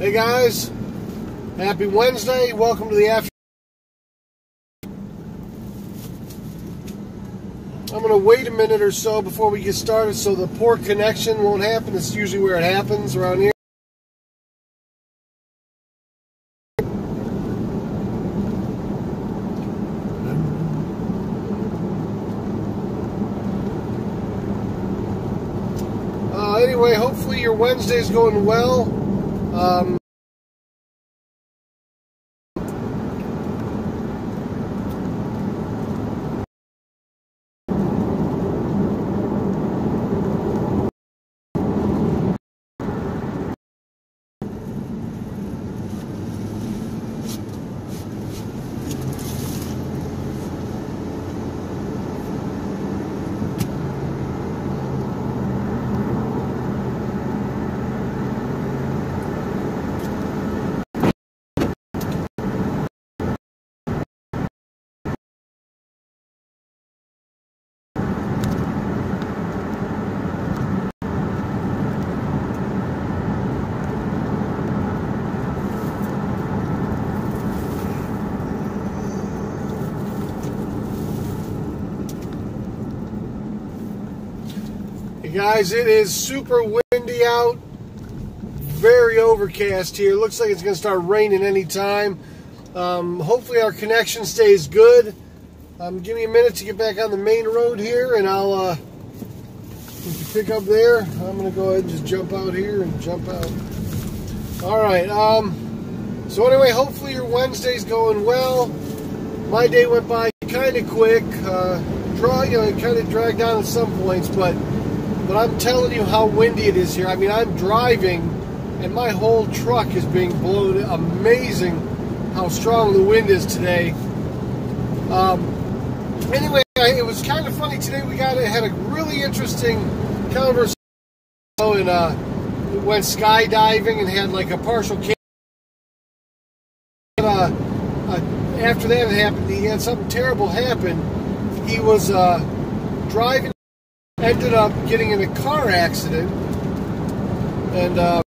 Hey guys, happy Wednesday. Welcome to the after. I'm going to wait a minute or so before we get started so the poor connection won't happen. It's usually where it happens around here. Anyway, hopefully your Wednesday's going well. Guys, it is super windy out, very overcast here. Looks like it's going to start raining any time. Hopefully our connection stays good. Give me a minute to get back on the main road here, and I'll pick up there. I'm going to go ahead and just jump out here and jump out. All right. So anyway, hopefully your Wednesday's going well. My day went by kind of quick. It kind of dragged on at some points, but I'm telling you how windy it is here. I mean, I'm driving, and my whole truck is being blown. Amazing how strong the wind is today. Anyway, it was kind of funny today. We had a really interesting conversation, and went skydiving and had like a partial camp. After that happened, he had something terrible happen. He was driving. Ended up getting in a car accident, and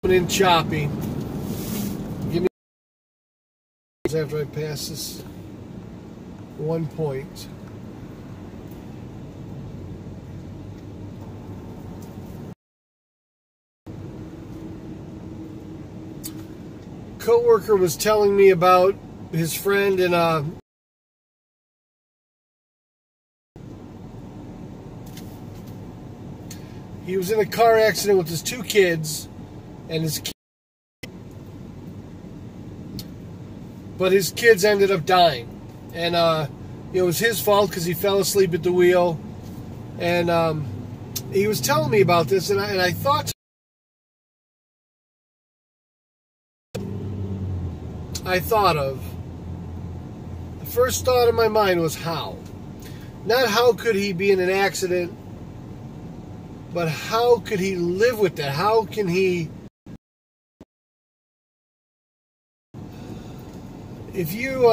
in choppy. Give me after I pass this one point. Coworker was telling me about his friend, and he was in a car accident with his two kids, and but his kids ended up dying, and it was his fault because he fell asleep at the wheel, and he was telling me about this, and I thought. The first thought in my mind was how. Not how could he be in an accident, but how could he live with that? How can he... If you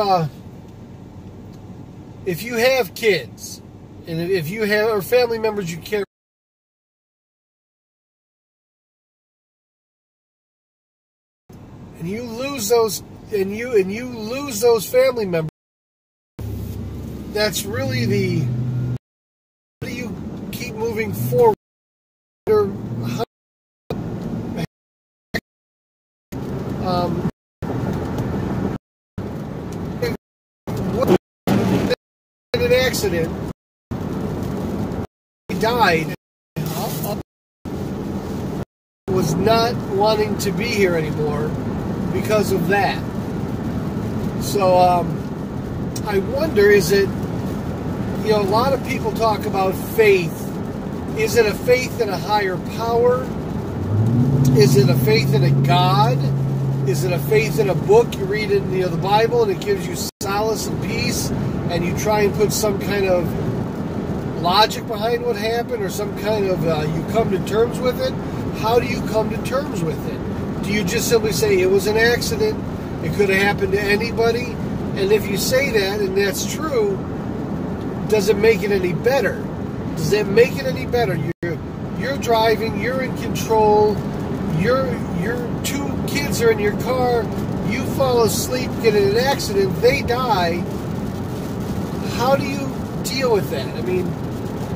have kids, and if you have or family members you care, and you lose those, and you lose those family members, that's really the, how do you keep moving forward? In an accident, he died, was not wanting to be here anymore because of that. So I wonder, is it, a lot of people talk about faith. Is it a faith in a higher power? Is it a faith in a God? Is it a faith in a book you read in the Bible and it gives you solace and peace, and you try and put some kind of logic behind what happened, or some kind of you come to terms with it? How do you come to terms with it? Do you just simply say it was an accident, it could have happened to anybody? And if you say that, and that's true, does it make it any better? Does that make it any better? You're driving, you're in control, your two kids are in your car, you fall asleep, get in an accident, they die. How do you deal with that? I mean,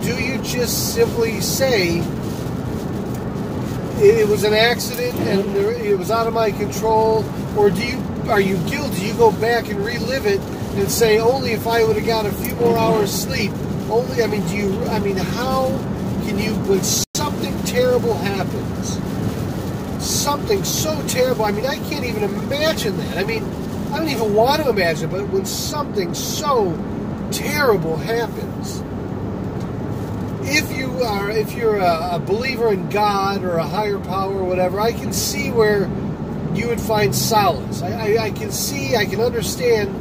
do you just simply say it was an accident and it was out of my control, or are you guilty? You go back and relive it and say, only if I would have got a few more hours sleep. Only, how can you, when something terrible happens, something so terrible, I can't even imagine that. I don't even want to imagine, but when something so terrible happens, if you're a believer in God or a higher power or whatever, I can see where you would find solace. I can understand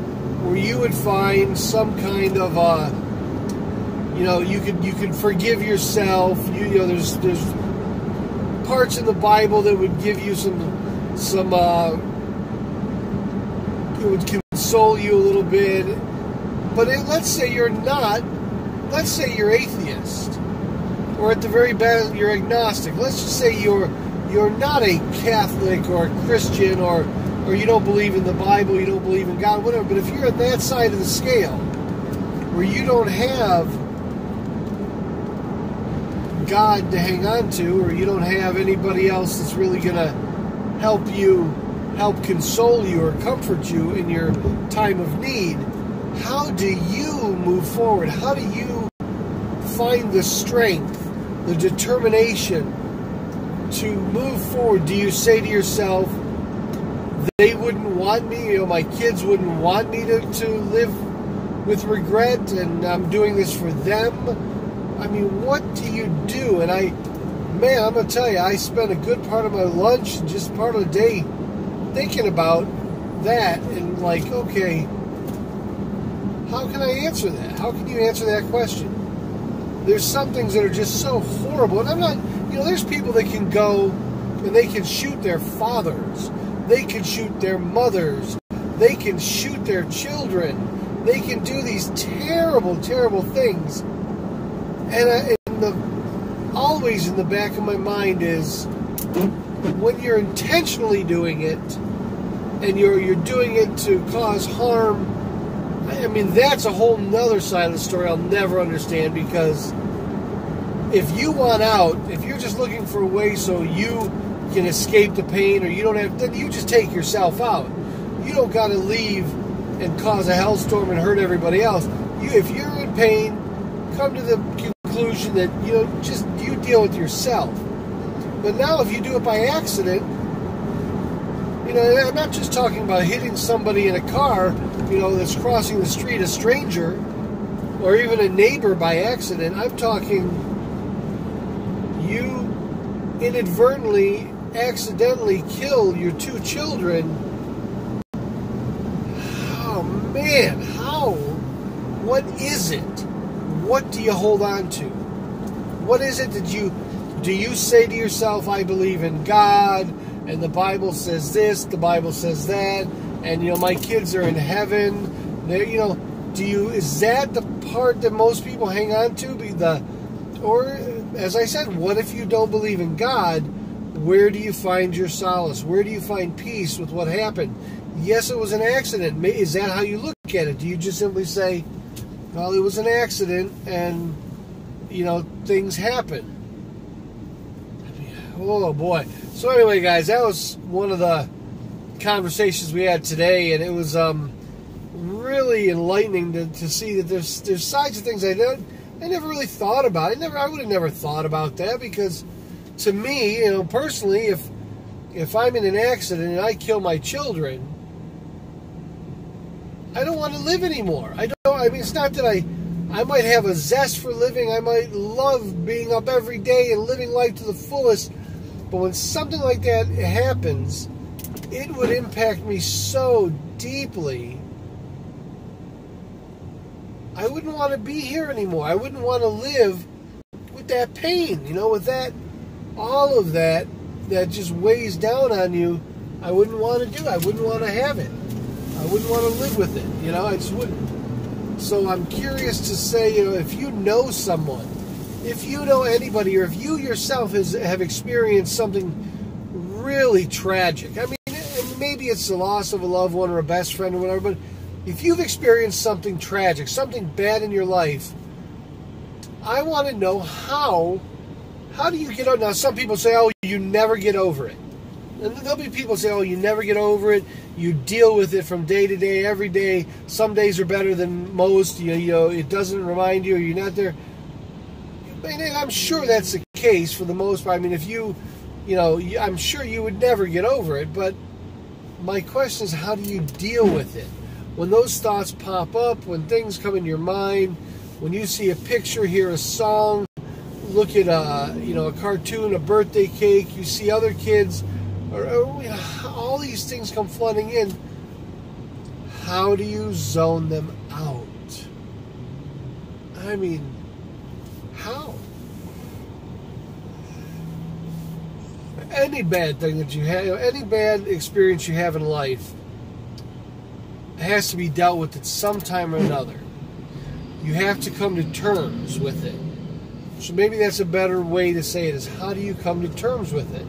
where you would find some kind of you could forgive yourself. There's parts in the Bible that would give you some it would console you a little bit. But let's say you're not. Let's say you're atheist, or at the very best you're agnostic. Let's just say you're not a Catholic or a Christian, or you don't believe in the Bible, you don't believe in God, whatever. But if you're at that side of the scale, where you don't have God to hang on to, or you don't have anybody else that's really going to help console you or comfort you in your time of need, how do you move forward? How do you find the strength, the determination to move forward? Do you say to yourself, they wouldn't want me, my kids wouldn't want me to live with regret, and I'm doing this for them? What do you do? And I'm going to tell you, I spent a good part of my lunch and just part of the day thinking about that, and okay, how can I answer that? How can you answer that question? There's some things that are just so horrible, and I'm not, there's people that can go and they can shoot their fathers, they can shoot their mothers, they can shoot their children, they can do these terrible, terrible things. And always in the back of my mind is, when you're intentionally doing it, and you're doing it to cause harm, that's a whole nother side of the story I'll never understand, because if you want out, if you're just looking for a way so you can escape the pain, or you don't have, then you just take yourself out. You don't got to leave and cause a hellstorm and hurt everybody else. If you're in pain, come to the conclusion that you deal with yourself. But now if you do it by accident, I'm not just talking about hitting somebody in a car, that's crossing the street, a stranger, or even a neighbor by accident. I'm talking you inadvertently, accidentally kill your two children. Oh man, how? What is it? What do you hold on to? What is it that do you say to yourself, I believe in God, and the Bible says this, the Bible says that, and my kids are in heaven. Is that the part that most people hang on to? Or as I said, what if you don't believe in God? Where do you find your solace? Where do you find peace with what happened? Yes, it was an accident. Is that how you look at it? Do you just simply say, well, it was an accident, and things happen? Oh boy. So anyway, guys, that was one of the conversations we had today, and it was really enlightening to see that there's sides of things I never really thought about. I would have never thought about that, because to me, personally, if I'm in an accident and I kill my children, I don't want to live anymore. It's not that I might have a zest for living. I might love being up every day and living life to the fullest. But when something like that happens, it would impact me so deeply. I wouldn't want to be here anymore. I wouldn't want to live with that pain, with that, all of that just weighs down on you. I wouldn't want to do it. I wouldn't want to have it. I wouldn't want to live with it. I just wouldn't. So I'm curious to say, if you know someone if you know anybody, or if you yourself have experienced something really tragic, I mean, and maybe it's the loss of a loved one or a best friend or whatever, but if you've experienced something tragic, something bad in your life, I want to know how do you get over? Now, some people say, oh, you never get over it. And there'll be people say, oh, you never get over it. You deal with it from day to day, every day. Some days are better than most. You know, it doesn't remind you, or you're not there. And I'm sure that's the case for the most part. I mean, if you know, I'm sure you would never get over it. But my question is, how do you deal with it? When those thoughts pop up, when things come in your mind, when you see a picture, hear a song, look at a cartoon, a birthday cake, you see other kids, or all these things come flooding in. How do you zone them out? I mean, how? Any bad thing that you have, any bad experience you have in life, has to be dealt with at some time or another. You have to come to terms with it. So maybe that's a better way to say it, is how do you come to terms with it?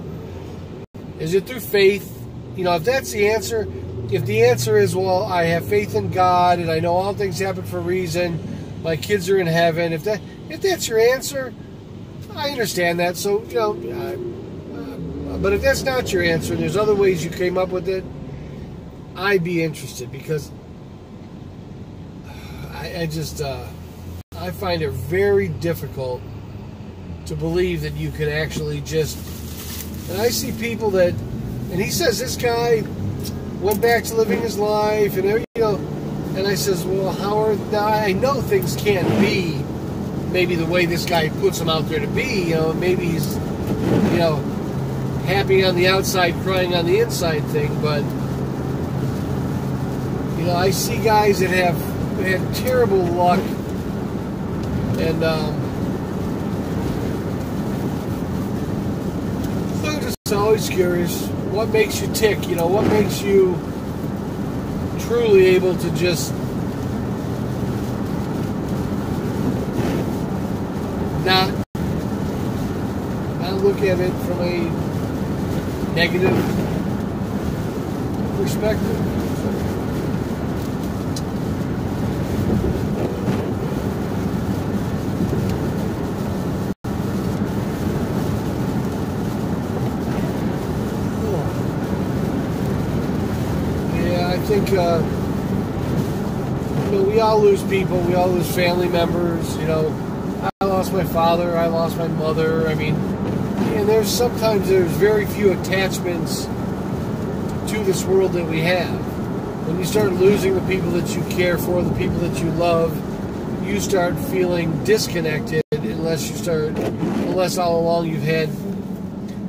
Is it through faith? You know, if that's the answer, if the answer is, well, I have faith in God and I know all things happen for a reason, my kids are in heaven, if that's your answer, I understand that. So, you know, but if that's not your answer and there's other ways you came up with it, I'd be interested, because I find it very difficult to believe that you can actually just, and I see people that, and he says this guy went back to living his life, and you know, and I says, well, now I know things can't be maybe the way this guy puts them out there to be, you know, maybe he's, you know, happy on the outside, crying on the inside thing, but, you know, I see guys that have had terrible luck, and I'm just always curious, what makes you tick? You know, what makes you truly able to just not look at it from a negative perspective? I think, you know, we all lose people, we all lose family members, you know, I lost my father, I lost my mother, I mean, and there's very few attachments to this world that we have. When you start losing the people that you care for, the people that you love, you start feeling disconnected unless all along you've had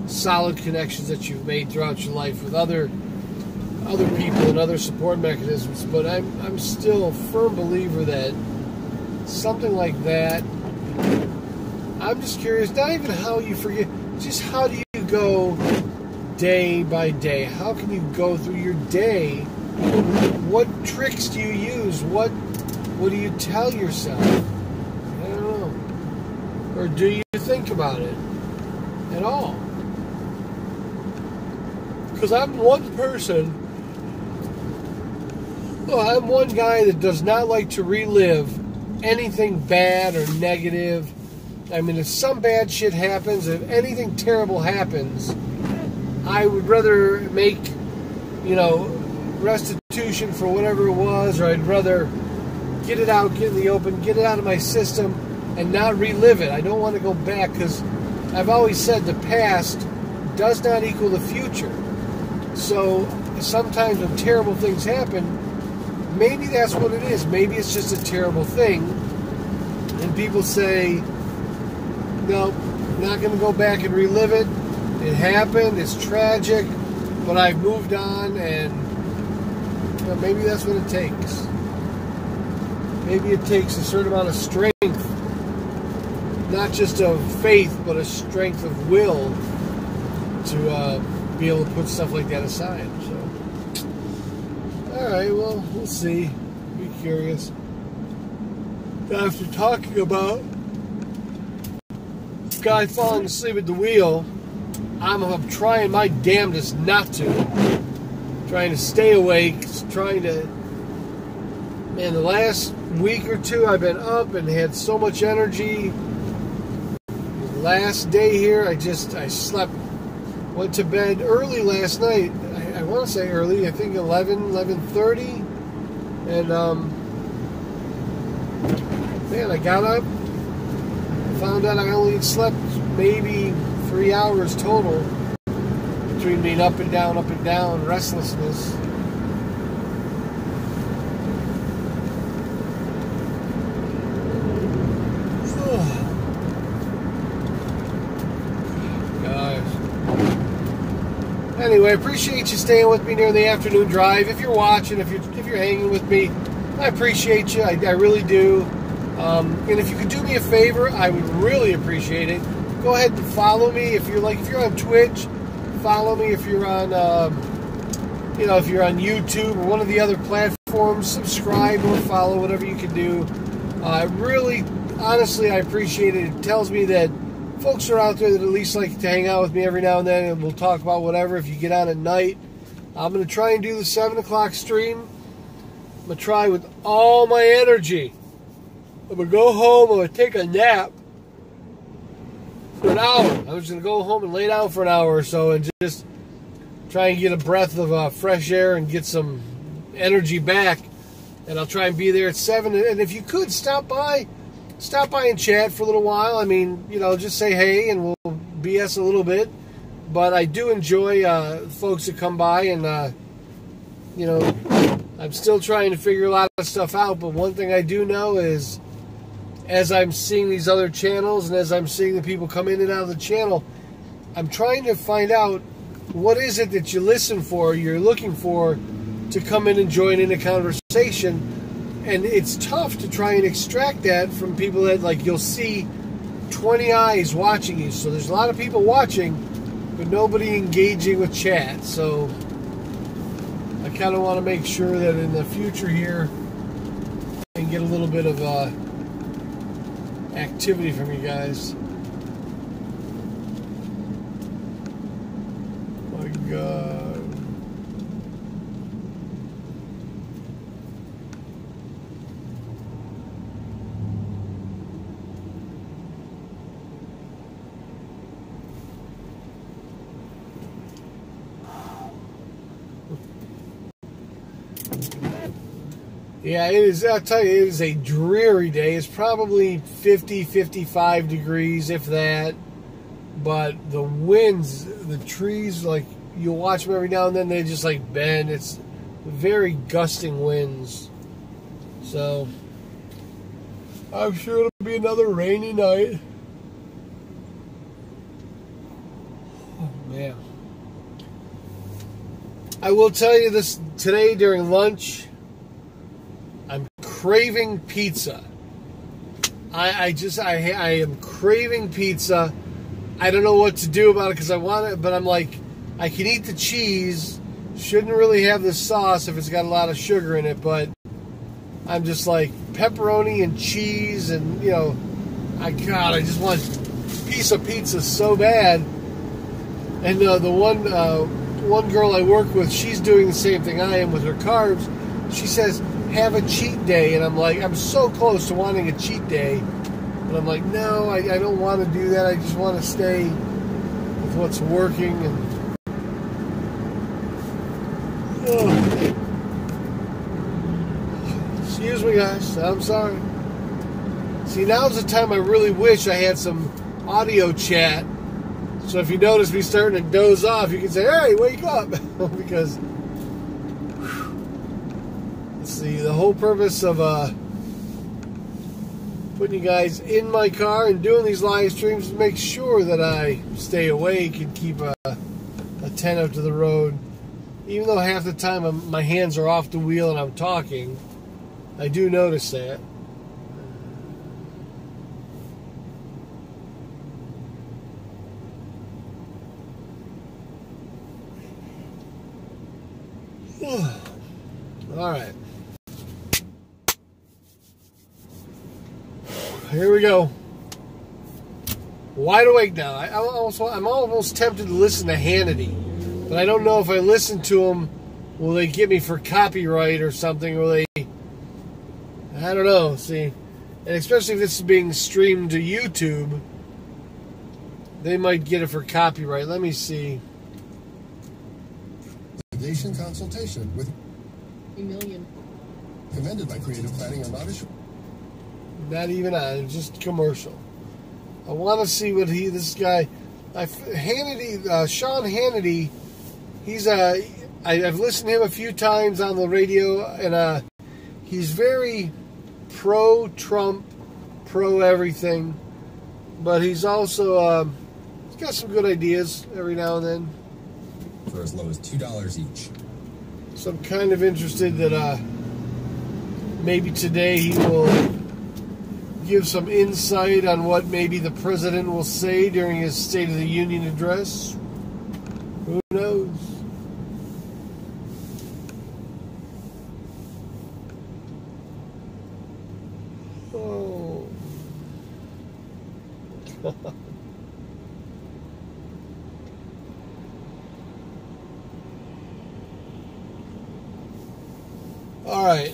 solid connections that you've made throughout your life with other people and other support mechanisms. But I'm still a firm believer that something like that, I'm just curious, not even how you forget, just how do you go day by day? How can you go through your day? What tricks do you use? What do you tell yourself? I don't know. Or do you think about it at all? Because I'm one person, I'm one guy that does not like to relive anything bad or negative. I mean, if some bad shit happens, if anything terrible happens, I would rather make, you know, restitution for whatever it was, or I'd rather get it out, get in the open, get it out of my system, and not relive it. I don't want to go back, because I've always said the past does not equal the future. So sometimes when terrible things happen, maybe that's what it is. Maybe it's just a terrible thing, and people say, no, I'm not going to go back and relive it. It happened, it's tragic, but I've moved on, and you know, maybe that's what it takes. Maybe it takes a certain amount of strength, not just of faith, but a strength of will to be able to put stuff like that aside. So, alright, well, we'll see. Be curious. After talking about guy falling asleep at the wheel. I'm trying my damnedest not to. Trying to stay awake. Trying to... Man, the last week or two I've been up and had so much energy. The last day here, I slept. Went to bed early last night. I want to say early. I think 11:30. And, man, I got up. Found out I only had slept maybe 3 hours total between being up and down, restlessness. Anyway, I appreciate you staying with me during the afternoon drive. If you're watching, if you're hanging with me, I appreciate you. I really do. And if you could do me a favor, I would really appreciate it. Go ahead and follow me if you're on Twitch. Follow me if you're on, if you're on YouTube or one of the other platforms. Subscribe or follow, whatever you can do. Really, honestly, I appreciate it. It tells me that folks are out there that at least like to hang out with me every now and then, and we'll talk about whatever. If you get on at night, I'm going to try and do the 7 o'clock stream. I'm going to try with all my energy. I'm going to go home. I'm going to take a nap for an hour. I'm just going to go home and lay down for an hour or so and just try and get a breath of fresh air and get some energy back. And I'll try and be there at 7. And if you could, stop by and chat for a little while. I mean, just say hey and we'll BS a little bit. But I do enjoy folks that come by, and, I'm still trying to figure a lot of stuff out. But one thing I do know is, as I'm seeing these other channels and as I'm seeing the people come in and out of the channel, I'm trying to find out what is it that you listen for, you're looking for to come in and join in a conversation. And it's tough to try and extract that from people that, like, you'll see 20 eyes watching you. So there's a lot of people watching, but nobody engaging with chat. So I kind of want to make sure that in the future here, I can get a little bit of activity from you guys. My God. Yeah, it is. I'll tell you, it is a dreary day. It's probably 50, 55 degrees, if that. But the winds, the trees, like, you'll watch them every now and then, they just, like, bend. It's very gusting winds. So, I'm sure it'll be another rainy night. Oh, man. I will tell you this, today during lunch, I'm craving pizza. I am craving pizza. I don't know what to do about it because I want it, but I'm like, I can eat the cheese. Shouldn't really have the sauce if it's got a lot of sugar in it, but I'm just like pepperoni and cheese, and I just want a piece of pizza so bad. And the one girl I work with, she's doing the same thing I am with her carbs. She says, have a cheat day, and I'm like, I'm so close to wanting a cheat day, but I'm like, no, I don't want to do that. I just want to stay with what's working. And excuse me, guys, I'm sorry. See, now's the time I really wish I had some audio chat, so if you notice me starting to doze off, you can say, hey, wake up. Because the whole purpose of putting you guys in my car and doing these live streams is to make sure that I stay awake and keep attentive to the road. Even though half the time my hands are off the wheel and I'm talking, I do notice that. All right. Here we go. wide awake now. I'm almost tempted to listen to Hannity, but I don't know if I listen to him, will they get me for copyright or something? Will they? I don't know. See, and especially if this is being streamed to YouTube, they might get it for copyright. Let me see. Litigation consultation with $1 million. Commended by creative planning and not issue. Not even on, just commercial. I want to see what this guy, Hannity, Sean Hannity. He's I've listened to him a few times on the radio, and he's very pro-Trump, pro-everything, but he's also he's got some good ideas every now and then. For as low as $2 each. So I'm kind of interested that maybe today he will give some insight on what maybe the president will say during his State of the Union address. Who knows? Oh. All right.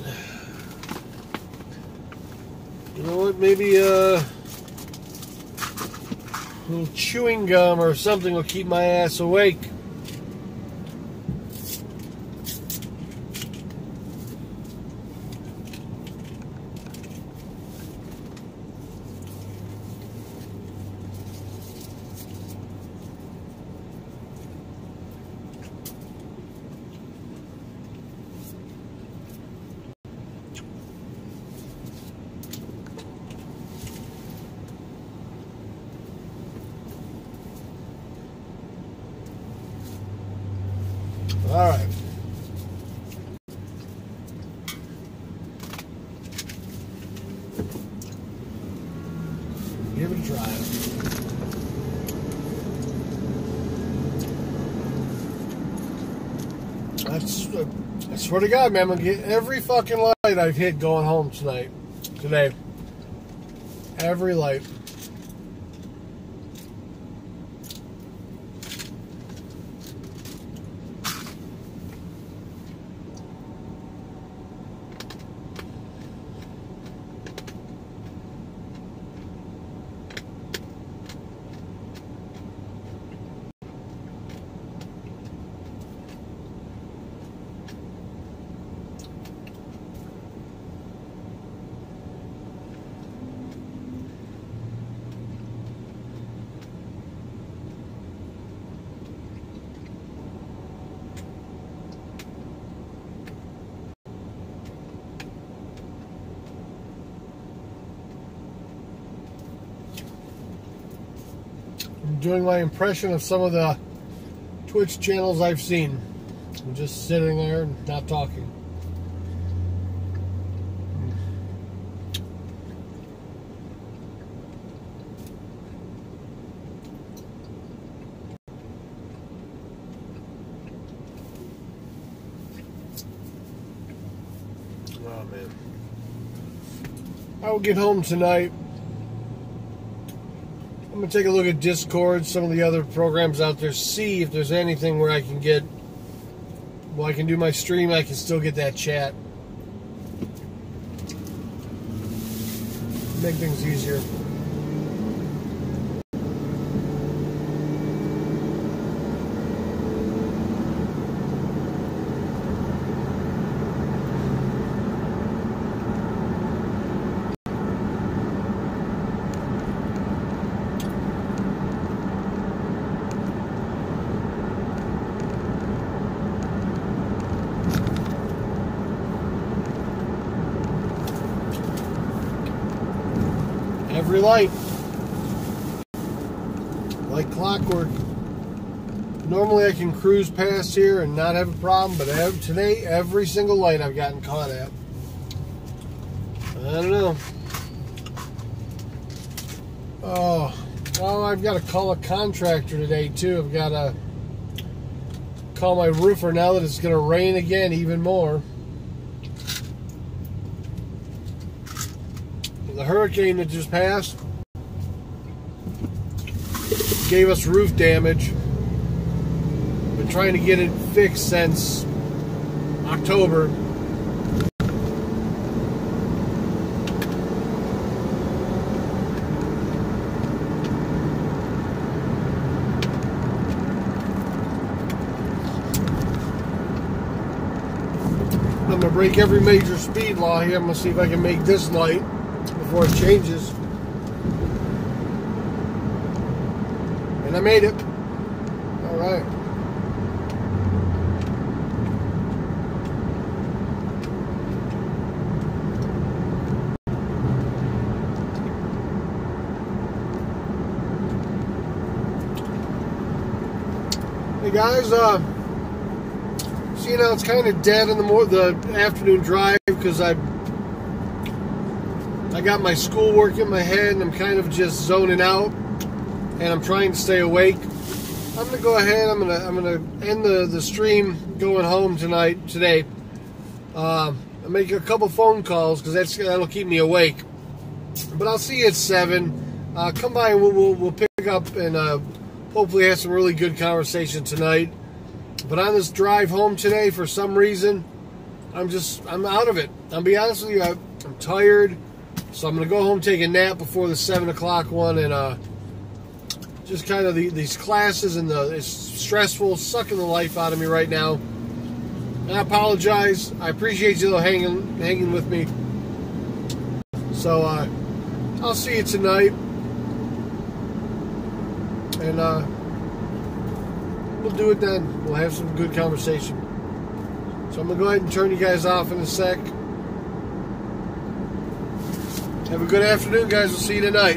You know what? Maybe a little chewing gum or something will keep my ass awake. All right. Give it a try. I swear to God, man, I'm gonna get every fucking light I've hit going home today. Every light. Doing my impression of some of the Twitch channels I've seen. I'm just sitting there and not talking. Oh man. I will get home tonight. I'm going to take a look at Discord, some of the other programs out there, see if there's anything where I can get, while I can do my stream, I can still get that chat. Make things easier. Every light, like clockwork. Normally I can cruise past here and not have a problem, but today every single light I've gotten caught at. I don't know. Oh, well, I've got to call a contractor today too. I've got to call my roofer now that it's going to rain again even more. The hurricane that just passed, gave us roof damage. Been trying to get it fixed since October. I'm going to break every major speed law here. I'm going to see if I can make this light before it changes. And I made it. All right. Hey guys, you know, it's kind of dead in the afternoon drive because I got my schoolwork in my head and I'm kind of just zoning out and I'm trying to stay awake. I'm gonna go ahead. I'm gonna end the stream going home today. I'll make a couple phone calls because that'll keep me awake. But I'll see you at 7. Come by and we'll pick up and hopefully have some really good conversation tonight. But on this drive home today, for some reason, I'm out of it. I'll be honest with you, I'm tired. So I'm going to go home, take a nap before the 7 o'clock one, and just kind of these classes and it's stressful, sucking the life out of me right now. And I apologize. I appreciate you hanging with me. So I'll see you tonight. And we'll do it then. We'll have some good conversation. So I'm going to go ahead and turn you guys off in a sec. Have a good afternoon, guys. We'll see you tonight.